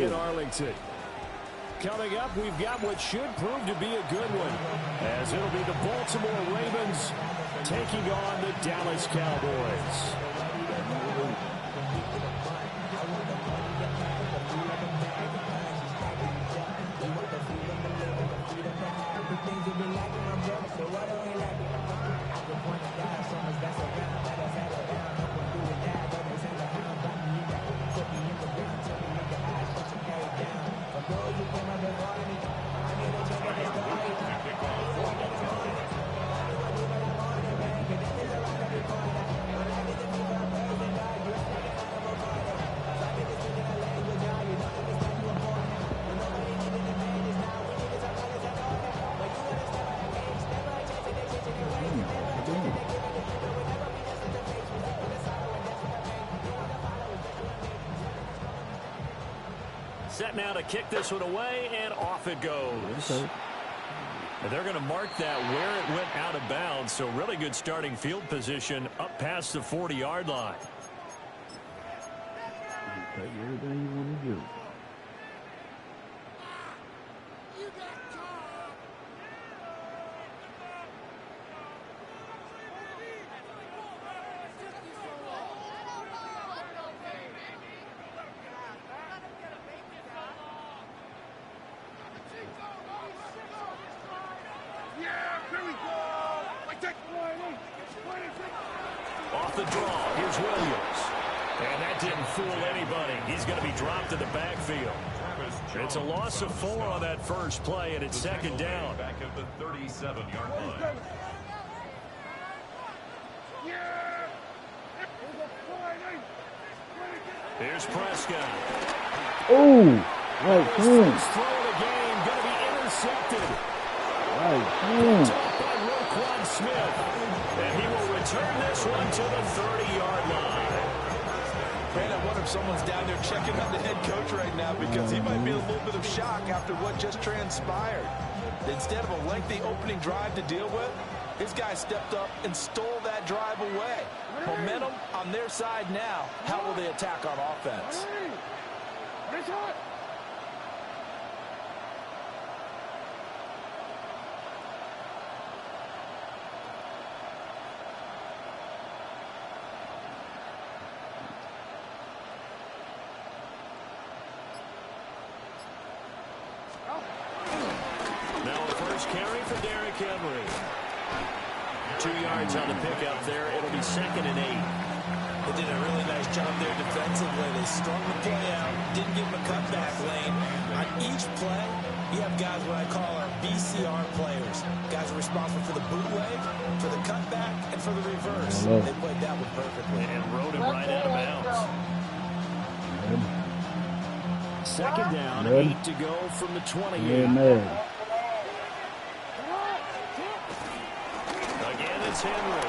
in Arlington. Coming up, we've got what should prove to be a good one, as it'll be the Baltimore Ravens taking on the Dallas Cowboys. Set now to kick this one away, and off it goes. Okay. They're going to mark that where it went out of bounds, so really good starting field position up past the 40-yard line. Take everything you want to do. Off the draw, here's Williams. And that didn't fool anybody. He's going to be dropped in the backfield. It's a loss of 4 on that first play, and it's second down. Back at the 37-yard line. Here's Prescott. Oh, right. Throw of the game, going to be intercepted. Right. By Roquan Smith. And he will return this one to the 30-yard line. Man, I wonder if someone's down there checking on the head coach right now, because he might be in a little bit of shock after what just transpired. Instead of a lengthy opening drive to deal with, his guy stepped up and stole that drive away. Momentum on their side now. How will they attack on offense? Now a first carry for Derrick Henry. 2 yards on the pickup there. It'll be 2nd and 8. They did a really nice job there defensively. They strung the play out, didn't give him a cutback lane. On each play, you have guys what I call our BCR players. Guys are responsible for the bootleg, for the cutback, and for the reverse. They played that one perfectly. And rode him right out of bounds. Second down, 8 to go from the 28. Again, it's Henry.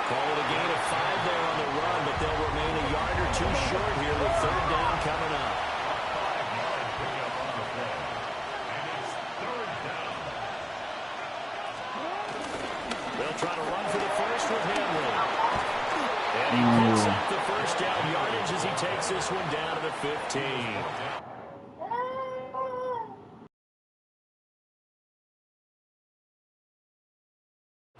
Call it a gain of 5 there on the run, but they'll remain a yard or 2 short here with 3rd down coming up. They'll try to run for the first with Henry. And he picks up the first down yardage as he takes this one down to the 15.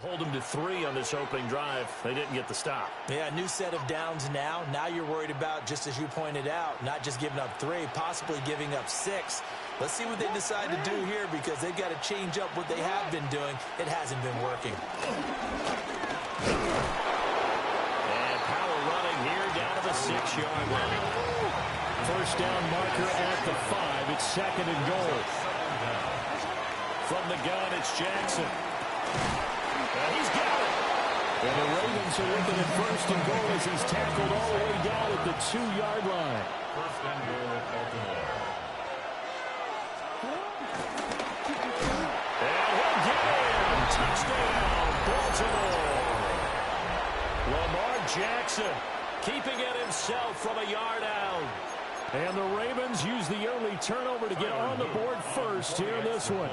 Hold them to 3 on this opening drive. They didn't get the stop. Yeah, new set of downs now. Now you're worried about, just as you pointed out, not just giving up 3, possibly giving up 6. Let's see what they decide to do here, because they've got to change up what they have been doing. It hasn't been working. And power running here down to the 6-yard line. First down marker at the 5. It's 2nd and goal. From the gun, it's Jackson. And he's got it. And the Ravens are looking at 1st and goal as he's tackled all the way down at the 2-yard line. 1st and goal, Baltimore. And he'll get in. Touchdown, Baltimore. Lamar Jackson keeping it himself from a yard out. And the Ravens use the early turnover to get on the board first here in this one.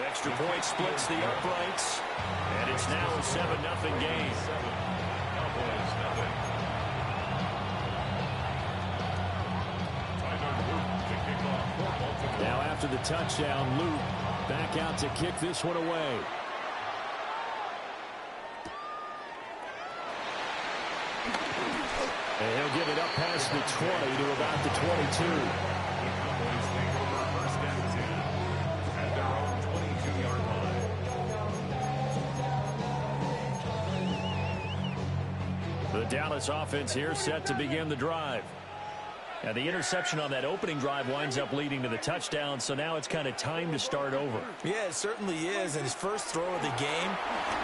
Extra point splits the uprights, and it's now a 7-0 game. the touchdown loop. Back out to kick this one away. And he'll get it up past the 20 to about the 22. Cowboys take over first and 10 at their own 22-yard line. The Dallas offense here set to begin the drive. And the interception on that opening drive winds up leading to the touchdown, so now it's kind of time to start over. Yeah, it certainly is, and his first throw of the game.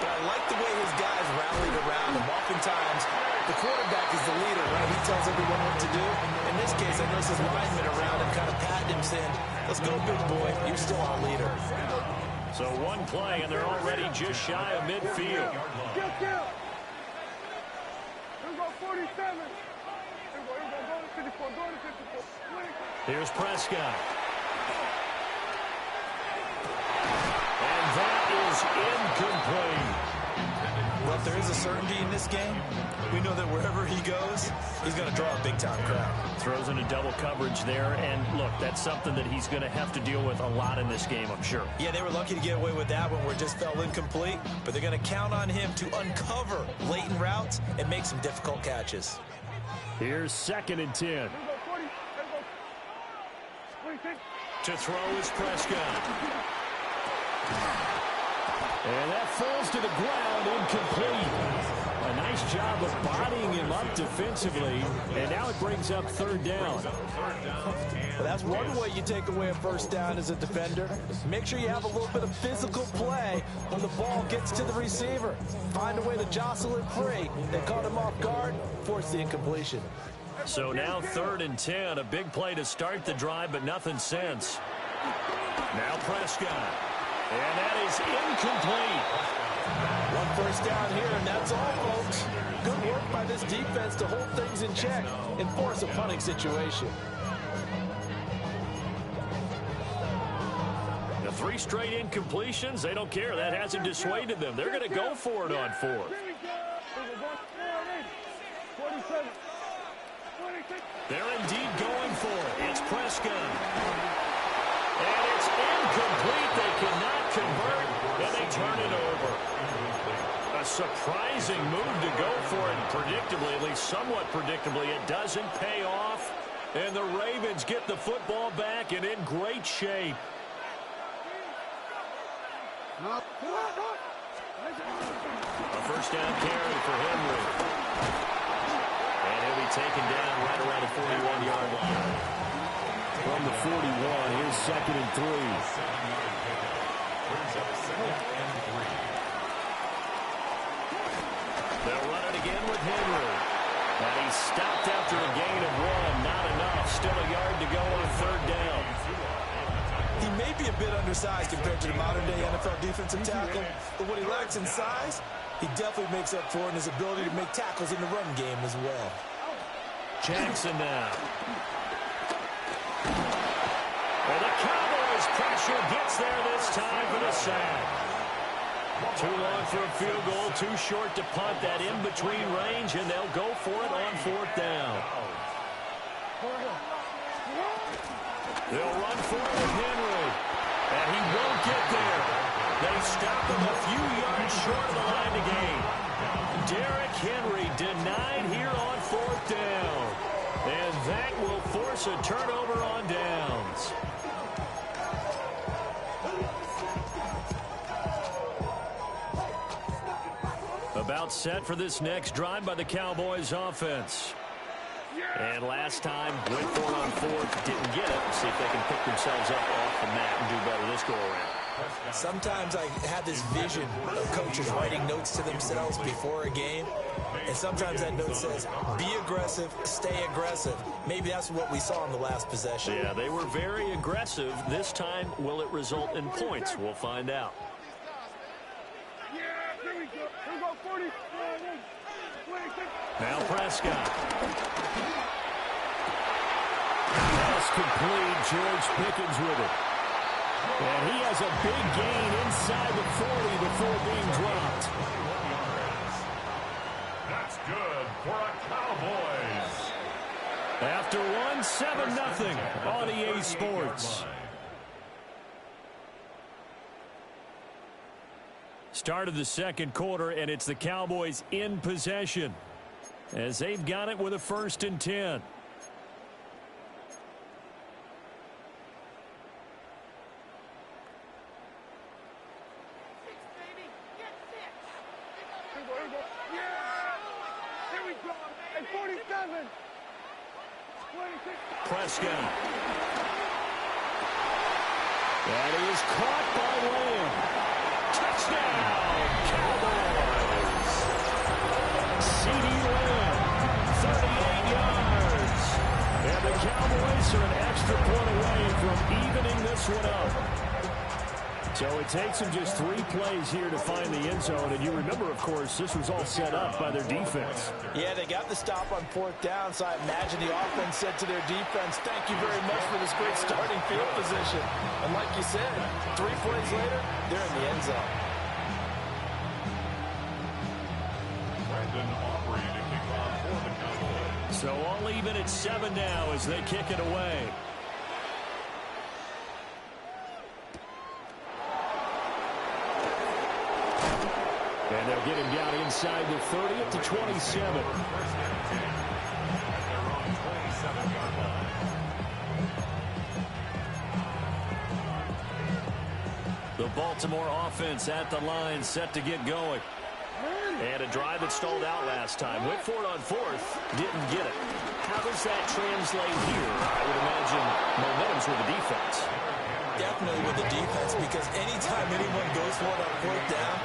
But I like the way his guys rallied around him. Oftentimes, the quarterback is the leader, right? He tells everyone what to do. In this case, I noticed his linemen around him kind of patting him, saying, let's go, big boy. You're still our leader. So one play, and they're already just shy of midfield. Here we go, 47. Here's Prescott. And that is incomplete. Well, if there is a certainty in this game, we know that wherever he goes, he's going to draw a big-time crowd. Throws into double coverage there, and look, that's something that he's going to have to deal with a lot in this game, I'm sure. Yeah, they were lucky to get away with that one where it just fell incomplete, but they're going to count on him to uncover latent routes and make some difficult catches. Here's 2nd and 10. To throw is Prescott. And that falls to the ground, incomplete. A nice job of bodying him up defensively, and now it brings up 3rd down. Well, that's one way you take away a first down as a defender. Make sure you have a little bit of physical play when the ball gets to the receiver. Find a way to jostle it free. They caught him off guard, force the incompletion. So now 3rd and 10, a big play to start the drive, but nothing since. Now Prescott. And that is incomplete. One first down here, and that's all, folks. Good work by this defense to hold things in check and force a punting situation. The 3 straight incompletions, they don't care. That hasn't dissuaded them. They're going to go for it on 4th. They're indeed going for it. It's Prescott. And it's incomplete. They cannot convert, and they turn it over. A surprising move to go for it predictably, at least somewhat predictably. It doesn't pay off, and the Ravens get the football back and in great shape. A first down carry for Henry. And he'll be taken down right around the 41-yard line. From the 41, here's 2nd and 3. They'll run it again with Henry. And he's stopped after a gain of 1. Not enough. Still a yard to go on 3rd down. He may be a bit undersized compared to the modern-day NFL defensive tackle, but what he lacks in size, he definitely makes up for in his ability to make tackles in the run game as well. Jackson now. And the Cowboys' pressure gets there this time for the sack. Too long for a field goal, too short to punt. That in-between range, and they'll go for it on 4th down. They'll run for it with Henry, and he won't get there. They stop him a few yards short of the line to gain. Derrick Henry denied here on 4th down, and that will force a turnover on downs. About set for this next drive by the Cowboys offense. And last time, went for it on 4th, didn't get it. See if they can pick themselves up off the mat and do better this go-around. Sometimes I have this vision of coaches writing notes to themselves before a game, and sometimes that note says, be aggressive, stay aggressive. Maybe that's what we saw in the last possession. Yeah, they were very aggressive. This time, will it result in points? We'll find out. Now Prescott. Pass complete. George Pickens with it. And he has a big gain inside the 40 before being dropped. That's good for a Cowboys. After one, 7-0 on EA Sports. Start of the second quarter, and it's the Cowboys in possession as they've got it with a 1st and 10. Prescott. That is caught by Lamb. Touchdown, Cowboys. C.D. Lamb, 38 yards. And the Cowboys are an extra point away from evening this one up. So it takes them just 3 plays here to find the end zone. And you remember, of course, this was all set up by their defense. Yeah, they got the stop on 4th down, so I imagine the offense said to their defense, thank you very much for this great starting field position. And like you said, 3 plays later, they're in the end zone. Brandon Aubrey to kick off for the Cowboys. So all even at 7 now as they kick it away. And they'll get him down inside the 30 at the 27. First and 10 at their own 27-yard line. The Baltimore offense at the line, set to get going. And a drive that stalled out last time. Went for it on 4th, didn't get it. How does that translate here? I would imagine momentum's with the defense. Definitely with the defense, because anytime anyone goes for it on 4th down,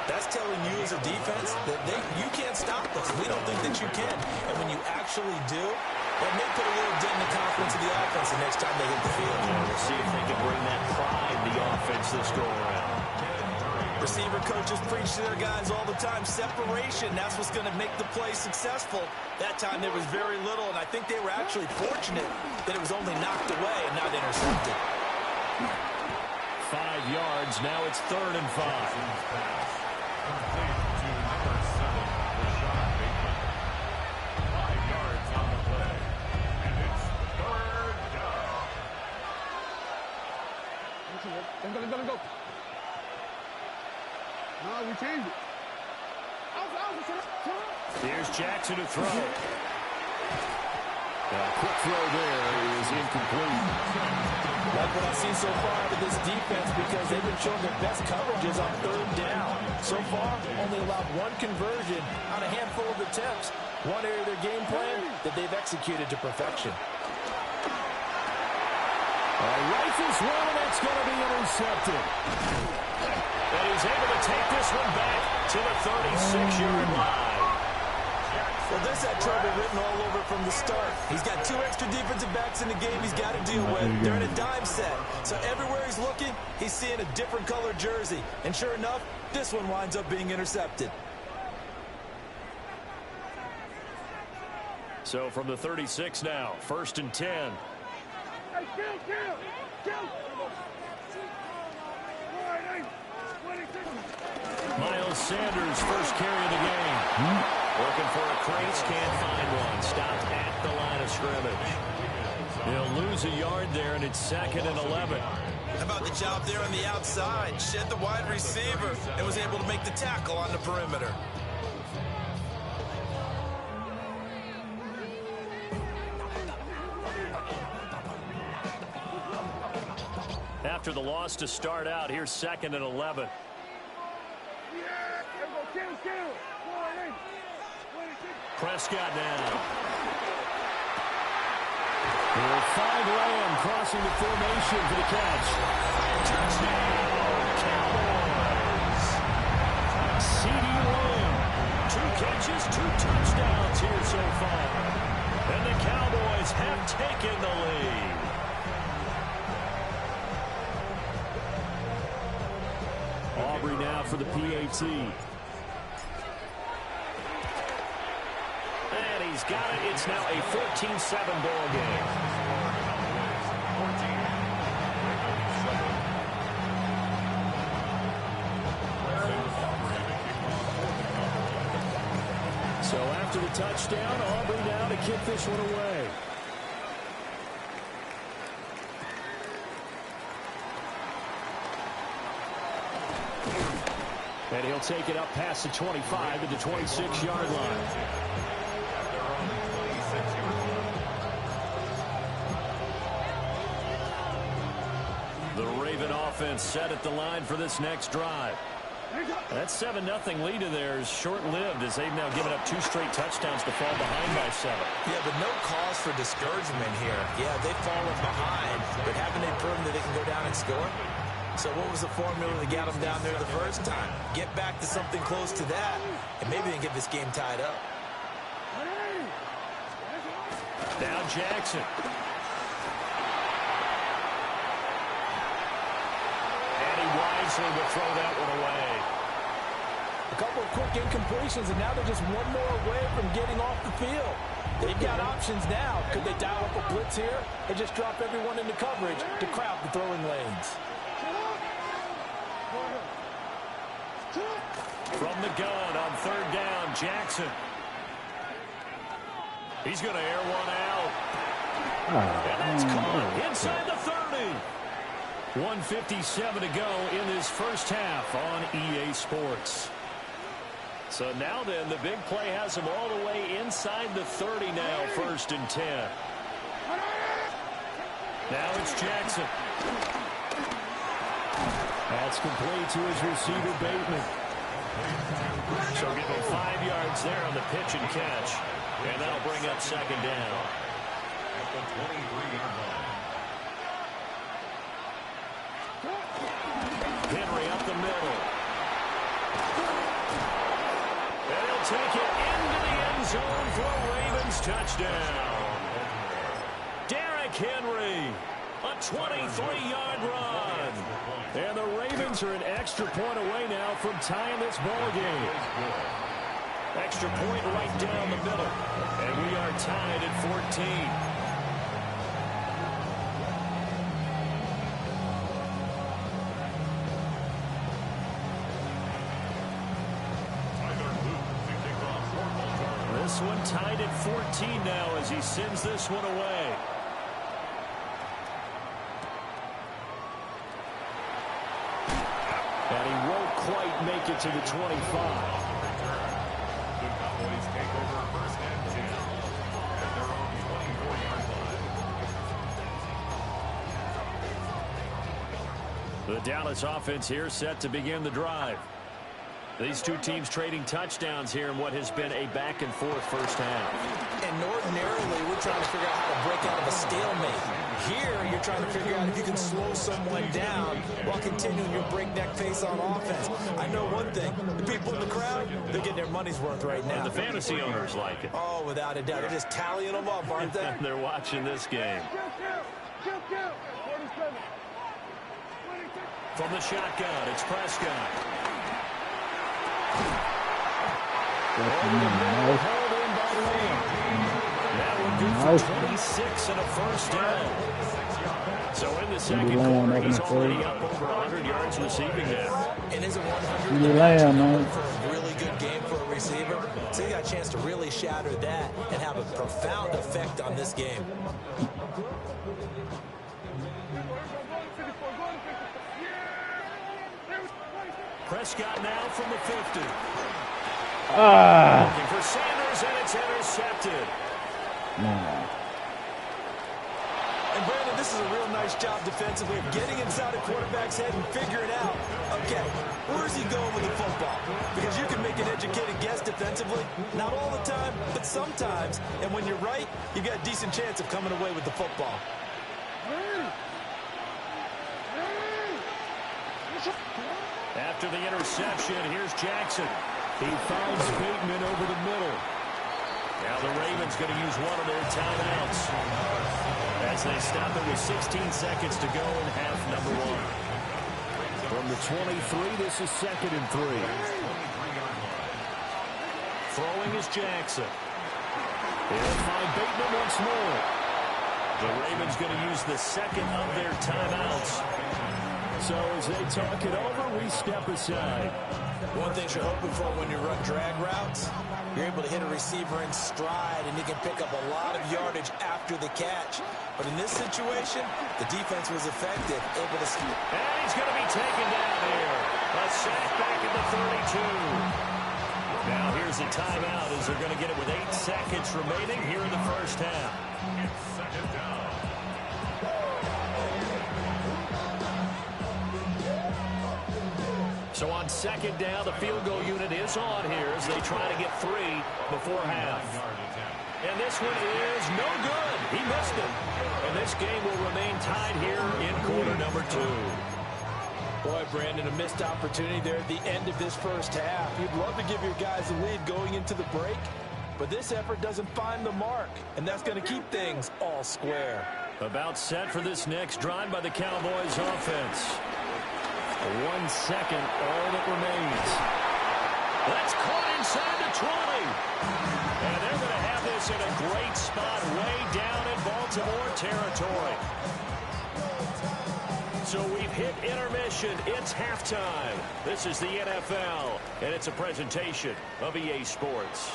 that's telling you as a defense that you can't stop us. We don't think that you can. And when you actually do, that may put a little dent in the confidence of the offense the next time they hit the field. We'll see if they can bring that pride in the offense this go around. Receiver coaches preach to their guys all the time. Separation, that's what's going to make the play successful. That time there was very little, and I think they were actually fortunate that it was only knocked away and not intercepted. 5 yards, now it's 3rd and 5. Complete to number 7, Rashad Bateman. 5 yards on the play. And it's 3rd down. Let go. No, we changed it. Here's Jackson to throw. Quick throw there is incomplete. Like what I've seen so far out of this defense, because they've been showing their best coverages on 3rd down. So far, only allowed 1 conversion on a handful of attempts. One area of their game plan that they've executed to perfection. Rifles one, and that's going to be intercepted. And he's able to take this one back to the 36-yard line. Well, this had trouble written all over from the start. He's got 2 extra defensive backs in the game he's got to deal with. They're in a dime set. So everywhere he's looking, he's seeing a different color jersey. And sure enough, this one winds up being intercepted. So from the 36 now, 1st and 10. Hey, kill. Miles Sanders, first carry of the game. Looking for a crease, can't find one. Stopped at the line of scrimmage. He'll lose a yard there, and it's 2nd and 11. How about the job there on the outside? Shed the wide receiver and was able to make the tackle on the perimeter. After the loss to start out, here's 2nd and 11. Prescott now. He'll find Lamb crossing the formation for the catch. Touchdown, Cowboys. C.D. Lamb, 2 catches, 2 touchdowns here so far. And the Cowboys have taken the lead. Aubrey now for the PAT. And he's got it. It's now a 14-7 ball game. So after the touchdown, Aubrey now to kick this one away. And he'll take it up past the 25 to the 26-yard line. The Raven offense set at the line for this next drive. That 7-0 lead of theirs short-lived as they've now given up 2 straight touchdowns to fall behind by 7. Yeah, but no cause for discouragement here. Yeah, they've fallen behind, but haven't they proven that they can go down and score? So what was the formula that got them down there the first time? Get back to something close to that, and maybe they can get this game tied up. Now Jackson. And he wisely will throw that one away. A couple of quick incompletions, and now they're just one more away from getting off the field. They've got options now. Could they dial up a blitz here and just drop everyone into coverage to crowd the throwing lanes? From the gun on 3rd down, Jackson. He's going to air one out. And that's caught inside the 30. 1:57 to go in this first half on EA Sports. So now then, the big play has him all the way inside the 30 now, 1st and 10. Now it's Jackson. That's complete to his receiver, Bateman. So give him 5 yards there on the pitch and catch. And that'll bring up 2nd down. At the 23-yard line. Henry up the middle. And he'll take it into the end zone for a Ravens touchdown. Derrick Henry, a 23-yard run. And the Ravens are an extra point away now from tying this ball game. Extra point right down the middle. And we are tied at 14. This one tied at 14 now as he sends this one away. And he won't quite make it to the 25. The Cowboys take over 1st and 10 at their own 24-yard line. The Dallas offense here set to begin the drive. These two teams trading touchdowns here in what has been a back-and-forth first half. And ordinarily, we're trying to figure out how to break out of a stalemate. Here, you're trying to figure out if you can slow someone down while continuing your breakneck pace on offense. I know one thing. The people in the crowd, they're getting their money's worth right now. And the fantasy owners like it. Oh, without a doubt. They're just tallying them up, aren't they? They're watching this game. From the shotgun, it's Prescott. That one good for 26 and a first down. So in the second quarter, he's already up over 100 yards receiving now. And isn't 100 for a really good game for a receiver? So he got a chance to really shatter that and have a profound effect on this game. Prescott now from the 50. Looking for Sanders, and it's intercepted. And Brandon, this is a real nice job defensively of getting inside a quarterback's head and figuring out, okay, where's he going with the football? Because you can make an educated guess defensively, not all the time, but sometimes. And when you're right, you've got a decent chance of coming away with the football. After the interception, here's Jackson. He finds Bateman over the middle. Now the Ravens going to use one of their timeouts as they stop it with 16 seconds to go in half number 1. From the 23, this is 2nd and 3. Throwing is Jackson. He'll find Bateman once more. The Ravens going to use the second of their timeouts. So as they talk it over, we step aside. One thing you're hoping for when you run drag routes, You're able to hit a receiver in stride, and he can pick up a lot of yardage after the catch. But in this situation, the defense was effective, able to... And he's going to be taken down here. A sack back at the 32. Now here's a timeout as they're going to get it with 8 seconds remaining here in the first half. It's second down. So on second down, the field goal unit is on here as they try to get 3 before half. And this one is no good. He missed it. And this game will remain tied here in quarter number 2. Boy, Brandon, a missed opportunity there at the end of this first half. You'd love to give your guys a lead going into the break, but this effort doesn't find the mark, and that's going to keep things all square. About set for this next drive by the Cowboys offense. 1 second, all that remains. That's caught inside the 20. And they're going to have this in a great spot way down in Baltimore territory. So we've hit intermission. It's halftime. This is the NFL, and it's a presentation of EA Sports.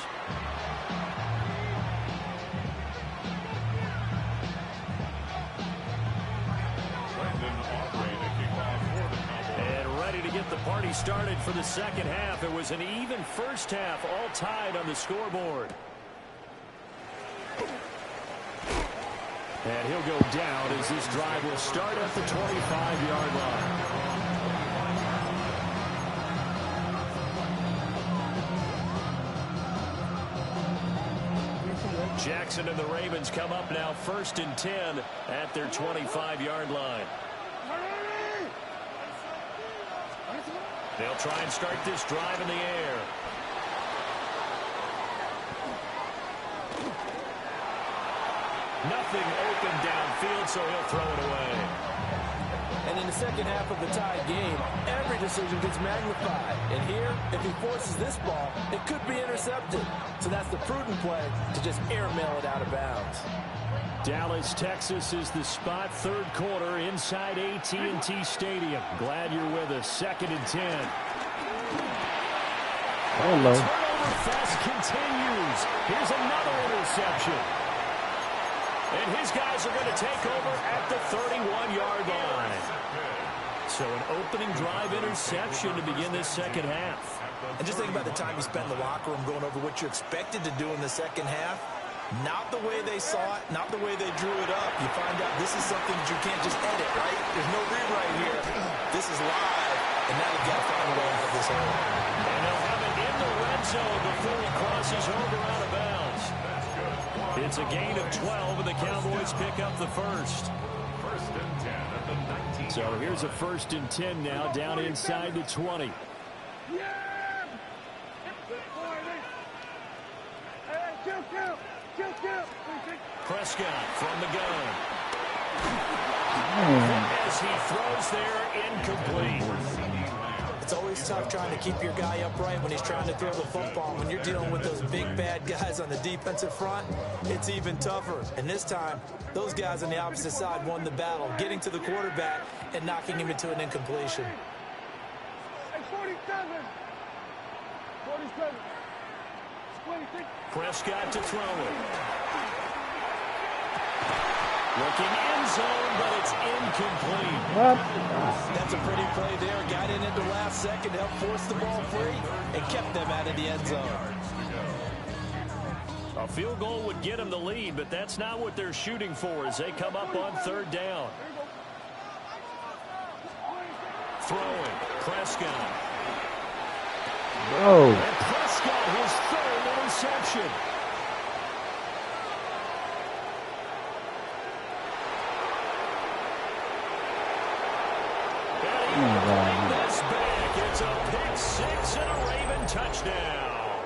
And ready to get the party started for the second half. It was an even first half, all tied on the scoreboard. And he'll go down as this drive will start at the 25-yard line. Jackson and the Ravens come up now 1st and 10 at their 25-yard line. They'll try and start this drive in the air. Nothing open downfield, so he'll throw it away. And in the second half of the tied game, every decision gets magnified. And here, if he forces this ball, it could be intercepted. So that's the prudent play to just airmail it out of bounds. Dallas, Texas is the spot. 3rd quarter inside AT&T Stadium. Glad you're with us. 2nd and 10. Hello. Turnover fest continues. Here's another interception. And his guys are going to take over at the 31-yard line. So an opening drive interception to begin this second half. And just think about the time you spend in the locker room going over what you're expected to do in the second half. Not the way they saw it, not the way they drew it up. You find out this is something that you can't just edit, right? There's no rewrite here. This is live, and now you've got to find a way out of this hole. And they'll have it in the red zone before he crosses over out of bounds. It's a gain of 12, and the Cowboys pick up the first. 1st and 10 at the 19. So here's a 1st and 10 now, down inside the 20. Prescott from the gun. As he throws there, incomplete. It's always tough trying to keep your guy upright when he's trying to throw the football. When you're dealing with those big, bad guys on the defensive front, it's even tougher. And this time, those guys on the opposite side won the battle, getting to the quarterback and knocking him into an incompletion. 47. 26. Prescott to throw it. Looking end zone, but it's incomplete. That's a pretty play there. Got in at the last second, helped force the ball free, and kept them out of the end zone. A field goal would get them the lead, but that's not what they're shooting for as they come up on 3rd down. Throwing, Prescott. Oh. And Prescott, his 3rd interception. This back, it's a pick 6 and a Raven touchdown.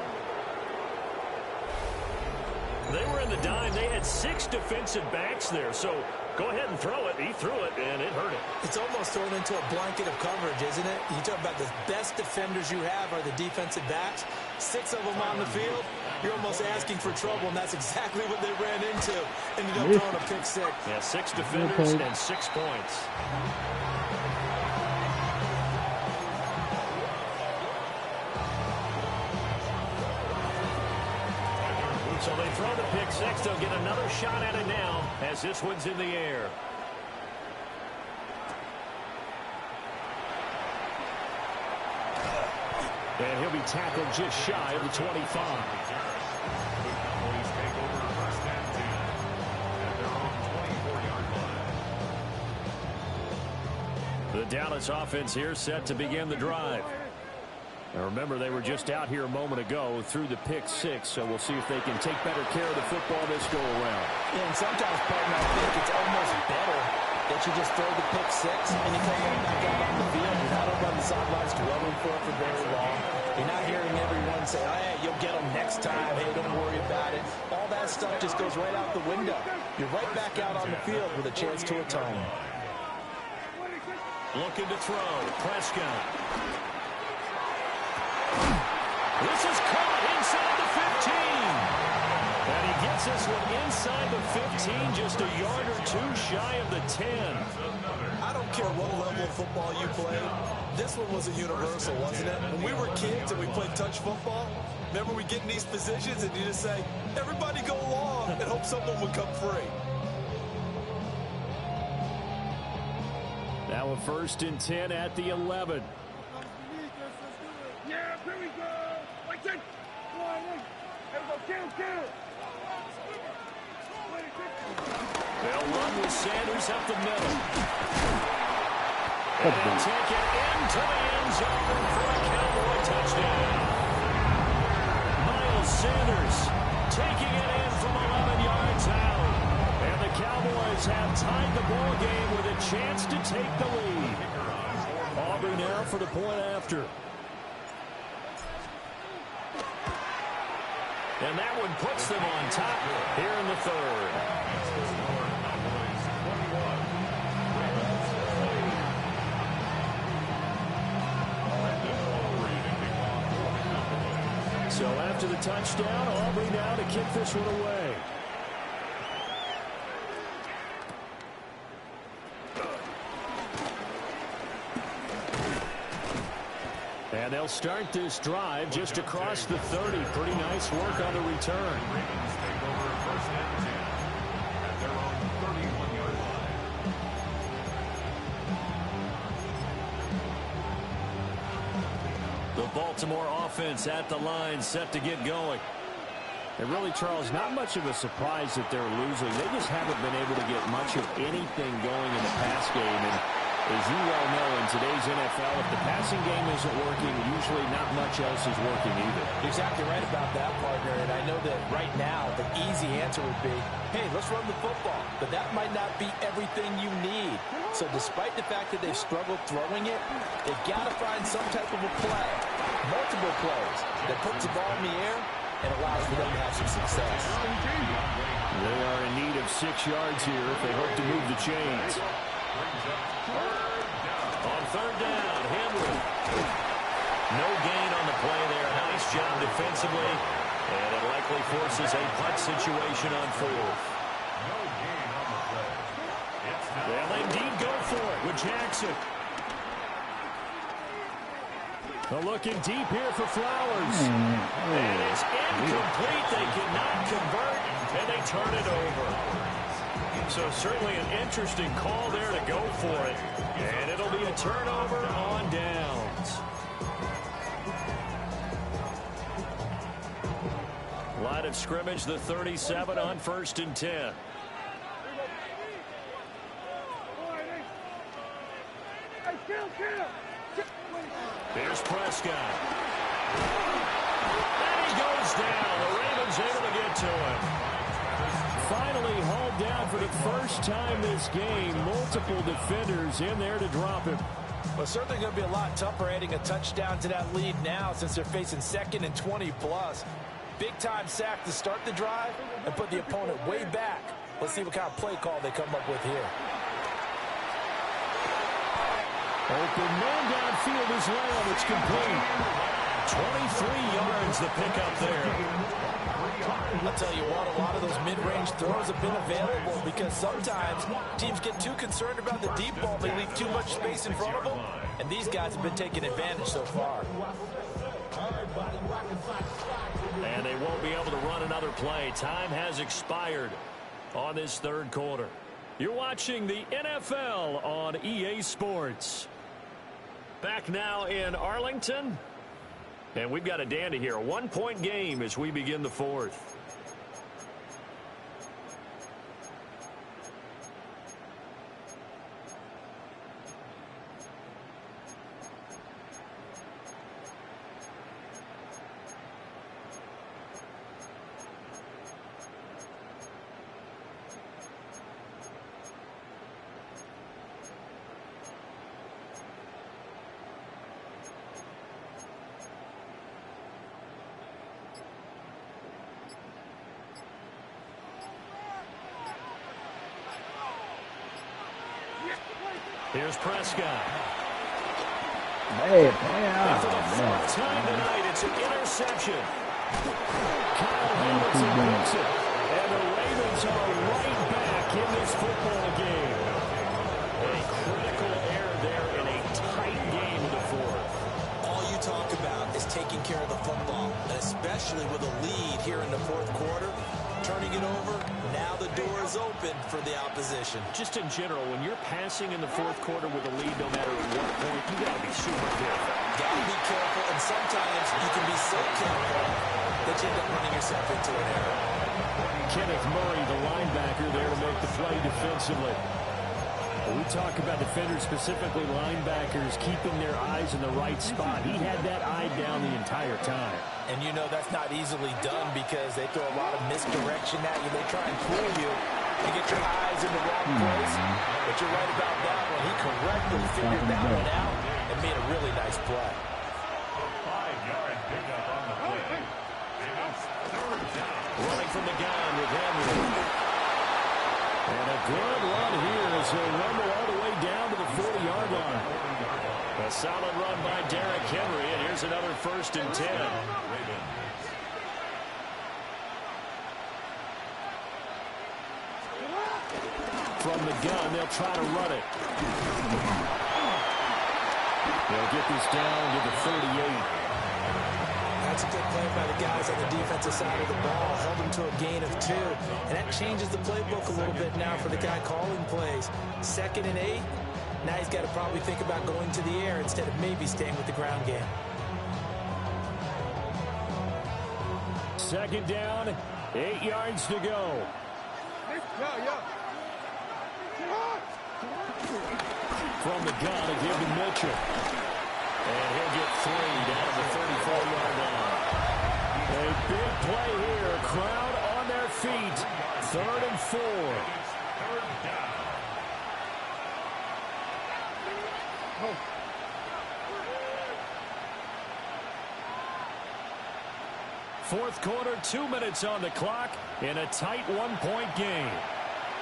They were in the dime. They had 6 defensive backs there, so go ahead and throw it. He threw it, and it hurt him. It's almost thrown into a blanket of coverage, isn't it? You talk about the best defenders you have are the defensive backs. 6 of them on the field. You're almost asking for trouble, and that's exactly what they ran into. Ended up throwing a pick 6. Yeah, 6 defenders and 6 points. throw the pick six. They'll get another shot at it now as this one's in the air. And he'll be tackled just shy of the 25. The Cowboys take over first and 10 at their own 24-yard line. The Dallas offense here set to begin the drive. Now remember, they were just out here a moment ago through the pick six, so we'll see if they can take better care of the football this go around. Yeah, and sometimes, partner, I think it's almost better that you just throw the pick six and you come right back out on the field. You're not over on the sidelines dwelling for it for very long. You're not hearing everyone say, oh, hey, you'll get them next time. Hey, don't worry about it. All that stuff just goes right out the window. You're right back out on the field with a chance to atone. Looking to throw. Prescott. This is caught inside the 15. And he gets this one inside the 15, just a yard or two shy of the 10. I don't care what level of football you play. This one was a universal, wasn't it? When we were kids and we played touch football, remember we get in these positions and you just say, everybody go along and hope someone would come free. Now a 1st and 10 at the 11. Yeah, here we go. Like that. Come on, kill. They'll run with Sanders up the middle. And take it into the end zone for a Cowboy touchdown. Miles Sanders taking it in from 11 yards out. And the Cowboys have tied the ball game with a chance to take the lead. Aubrey now for the point after. And that one puts them on top here in the third. So after the touchdown, Aubrey now to kick this one away. And they'll start this drive just across the 30. Pretty nice work on the return. Ravens take over first and 10 at their own 31-yard line. The Baltimore offense at the line, set to get going. And really, Charles, not much of a surprise that they're losing. They just haven't been able to get much of anything going in the pass game. And as you well know, in today's NFL, if the passing game isn't working, usually not much else is working either. You're exactly right about that, partner. And I know that right now the easy answer would be, hey, let's run the football. But that might not be everything you need. So despite the fact that they've struggled throwing it, they've got to find some type of a play, multiple plays, that puts the ball in the air and allows for them to have some success. They are in need of 6 yards here if they hope to move the chains. On third down, Henry. No gain on the play there. Nice job defensively. And it likely forces a punt situation on fourth. They'll indeed go for it with Jackson. They're looking deep here for Flowers. And it's incomplete. They cannot convert, and they turn it over. So certainly an interesting call there to go for it. And it'll be a turnover on downs. Line of scrimmage, the 37 on 1st and 10. Here's Prescott. And he goes down. The Ravens able to get to him. Finally hauled down for the first time this game. Multiple defenders in there to drop him. Well, certainly going to be a lot tougher adding a touchdown to that lead now since they're facing 2nd and 20+. Big-time sack to start the drive and put the opponent way back. Let's see what kind of play call they come up with here. Open man downfield is Lamb. It's complete. 23 yards the pickup there. I'll tell you what, a lot of those mid-range throws have been available because sometimes teams get too concerned about the deep ball. They leave too much space in front of them, and these guys have been taking advantage so far. And they won't be able to run another play. Time has expired on this third quarter. You're watching the NFL on EA Sports. Back now in Arlington. And we've got a dandy here. A one-point game as we begin the fourth. Here's Prescott. Hey, And for the fourth time tonight, it's an interception. Kyle Hamilton makes it. And the Ravens are right back in this football game. A critical error there in a tight game in the fourth. All you talk about is taking care of the football, and especially with a lead here in the fourth quarter. Turning it over, now the door is open for the opposition. Just in general, when you're passing in the fourth quarter with a lead, no matter what point, you got to be super careful. Got to be careful, and sometimes you can be so careful that you end up running yourself into an error. Kenneth Murray, the linebacker, there to make the play defensively. We talk about defenders, specifically linebackers, keeping their eyes in the right spot. He had that eye down the entire time. And you know that's not easily done because they throw a lot of misdirection at you. They try and fool you and get your eyes in the wrong place. But you're right about that one. He correctly figured that one out and made a really nice play. 5-yard pickup on the play. And it's third down. Running from the gun with Henry. And a good run here as he'll rumble all the way down to the 40-yard line. A solid run by Derrick Henry, and here's another 1st and 10. From the gun, they'll try to run it. They'll get this down to the 38. That's a good play by the guys on the defensive side of the ball. Held them to a gain of 2. And that changes the playbook a little bit now for the guy calling plays. 2nd and 8. Now he's got to probably think about going to the air instead of maybe staying with the ground game. 2nd down, 8 yards to go. From the gun, a give to Mitchell. And he'll get 3 down to the 34-yard line. A big play here. Crowd on their feet. 3rd and 4. Fourth quarter, 2 minutes on the clock in a tight one-point game.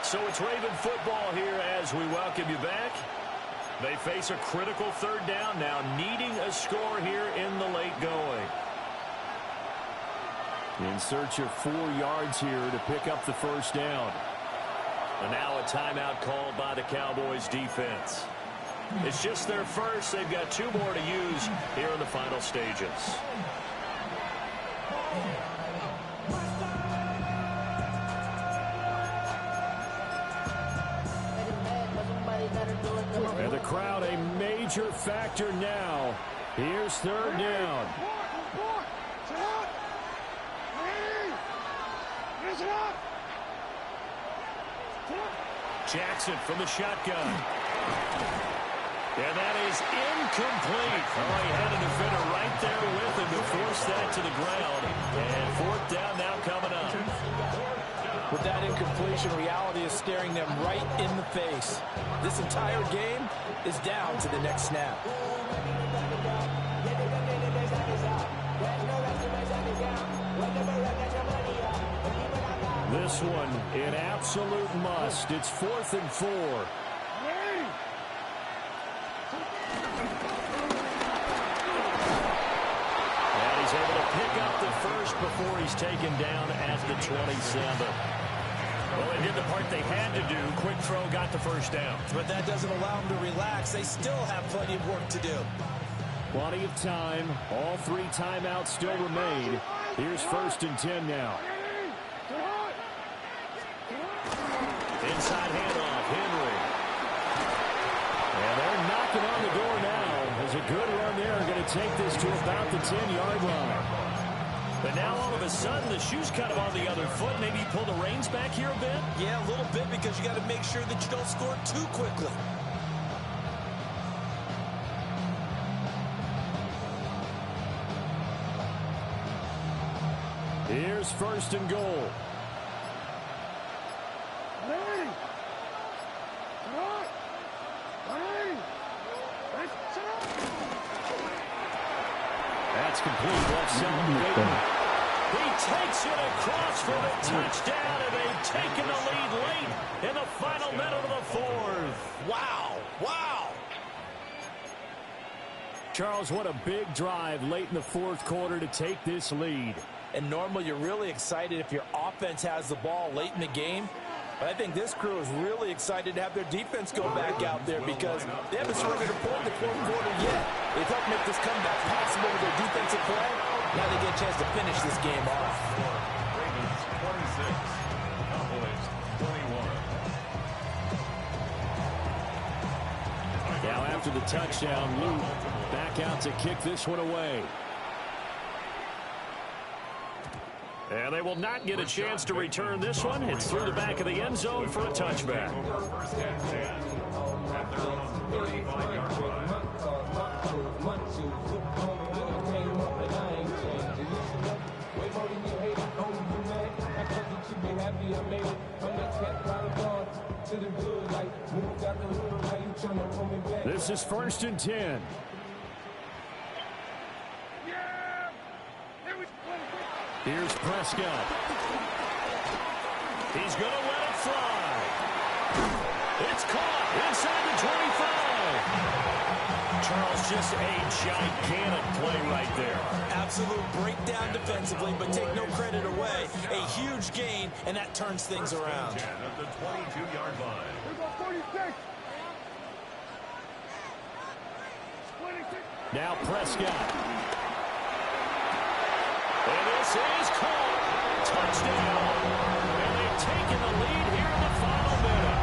So it's Raven football here as we welcome you back. They face a critical 3rd down now, needing a score here in the late going. In search of 4 yards here to pick up the 1st down. And now a timeout called by the Cowboys defense. It's just their first. They've got 2 more to use here in the final stages. And the crowd a major factor now. Here's 3rd down. Jackson from the shotgun. And that is incomplete. Oh, he had a defender right there with him to force that to the ground. And 4th down now coming up. With that incompletion, reality is staring them right in the face. This entire game is down to the next snap. This one, an absolute must. It's 4th and 4. And he's able to pick up the first before he's taken down at the 27. Well, they did the part they had to do. Quick throw got the 1st down. But that doesn't allow them to relax. They still have plenty of work to do. Plenty of time. All 3 timeouts still remain. Here's 1st and 10 now. Inside handoff, Henry. And they're knocking on the door now. There's a good run there. Going to take this to about the 10-yard line. But now all of a sudden the shoe's kind of on the other foot. Maybe you pull the reins back here a bit? Yeah, a little bit, because you got to make sure that you don't score too quickly. Here's 1st and goal. That's complete. Left side. He takes it across for the touchdown, and they've taken the lead late in the final minute of the 4th. Wow. Wow. Charles, what a big drive late in the 4th quarter to take this lead. And normally you're really excited if your offense has the ball late in the game. But I think this crew is really excited to have their defense go back out there, because they haven't surrendered a point in the 4th quarter yet. They've helped make this comeback possible with their defensive play. Now they get a chance to finish this game off. Ravens 26, Cowboys 21. Now after the touchdown, Luke back out to kick this one away. And they will not get a chance to return this one. It's through the back of the end zone for a touchback. First and 10 at their own 35-yard line. This is 1st and 10. Here's Prescott. He's going to let it fly. It's caught inside the 25. Charles, just a gigantic play right there. Absolute breakdown defensively, but take no credit away. A huge gain, and that turns things around. 10 at the 22-yard line. Now Prescott. And this is caught. Touchdown. And they've taken the lead here in the final minute.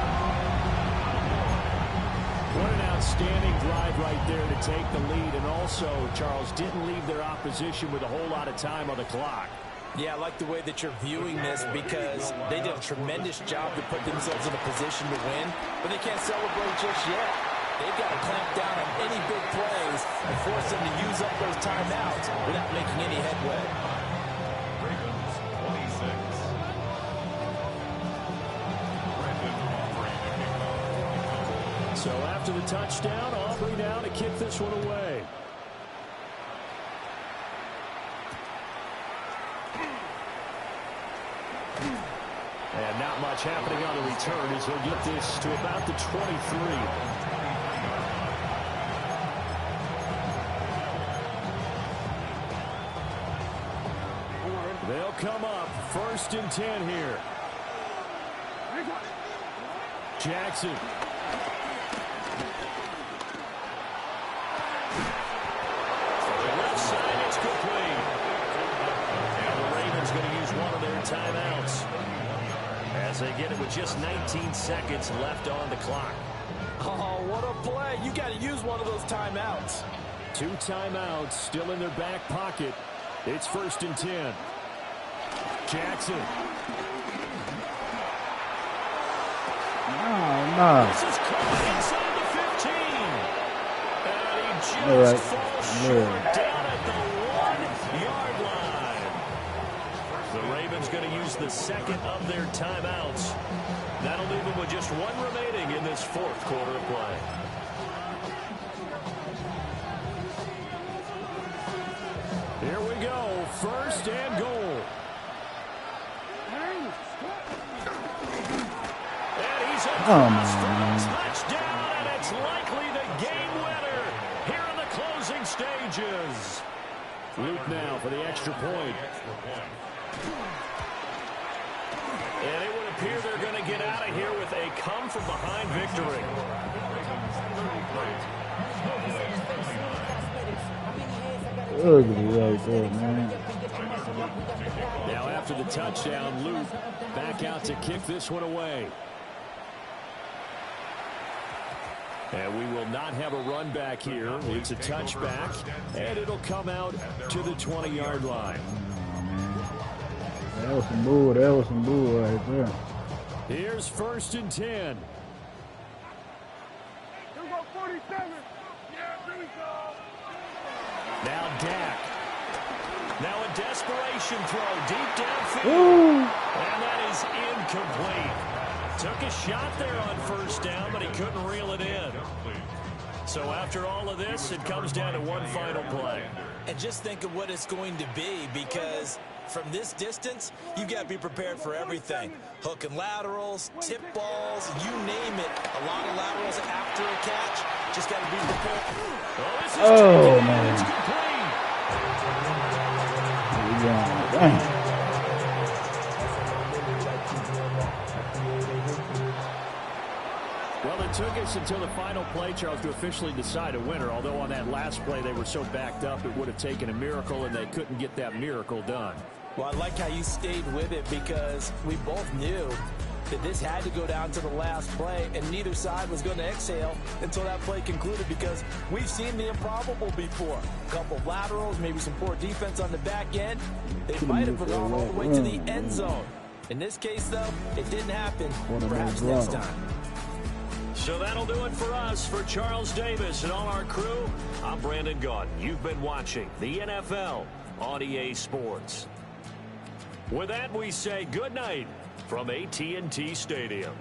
What an outstanding drive right there to take the lead. And also, Charles, didn't leave their opposition with a whole lot of time on the clock. Yeah, I like the way that you're viewing this, because they did a tremendous job to put themselves in a position to win, but they can't celebrate just yet. They've got to clamp down on any big plays and force them to use up those timeouts without making any headway. Ravens 26. Brandon Aubrey to kick off. So after the touchdown, Aubrey now to kick this one away. And not much happening on the return as he'll get this to about the 23. They'll come up 1st and 10 here. Jackson. Left side, it's complete. And the Ravens going to use one of their timeouts as they get it with just 19 seconds left on the clock. Oh, what a play. You got to use one of those timeouts. 2 timeouts still in their back pocket. It's 1st and 10. Jackson. No. This is caught inside the 15. And he just falls short down at the 1-yard line. The Ravens going to use the second of their timeouts. That'll leave them with just 1 remaining in this 4th quarter of play. Here we go. 1st and goal. And he's across for a touchdown, and it's likely the game winner here in the closing stages. Luke now for the extra point. And it would appear they're going to get out of here with a come-from-behind victory. Ugly right there, man. Now after the touchdown, Luke back out to kick this one away. And we will not have a run back here. It's a touchback, and it'll come out to the 20-yard line. That was some bull. That was some bull right there. Here's 1st and 10. Here we go, 47. Yeah, here we go. Now Dak. Now a desperation throw deep downfield. Ooh. And that is incomplete. Took a shot there on 1st down, but he couldn't reel it in. So after all of this, it comes down to one final play. And just think of what it's going to be, because from this distance, you've got to be prepared for everything. Hook and laterals, tip balls, you name it. A lot of laterals after a catch. Just got to be prepared. Oh, man. It's complete. Yeah, dang. Well, it took us until the final play, Charles, to officially decide a winner, although on that last play they were so backed up it would have taken a miracle, and they couldn't get that miracle done. Well, I like how you stayed with it, because we both knew that this had to go down to the last play, and neither side was going to exhale until that play concluded, because we've seen the improbable before. A couple of laterals, maybe some poor defense on the back end. They might have gone all the way to the end zone. In this case, though, it didn't happen. Perhaps next time. So that'll do it for us. For Charles Davis and all our crew, I'm Brandon Gaudin. You've been watching the NFL on EA Sports. With that, we say good night from AT&T Stadium.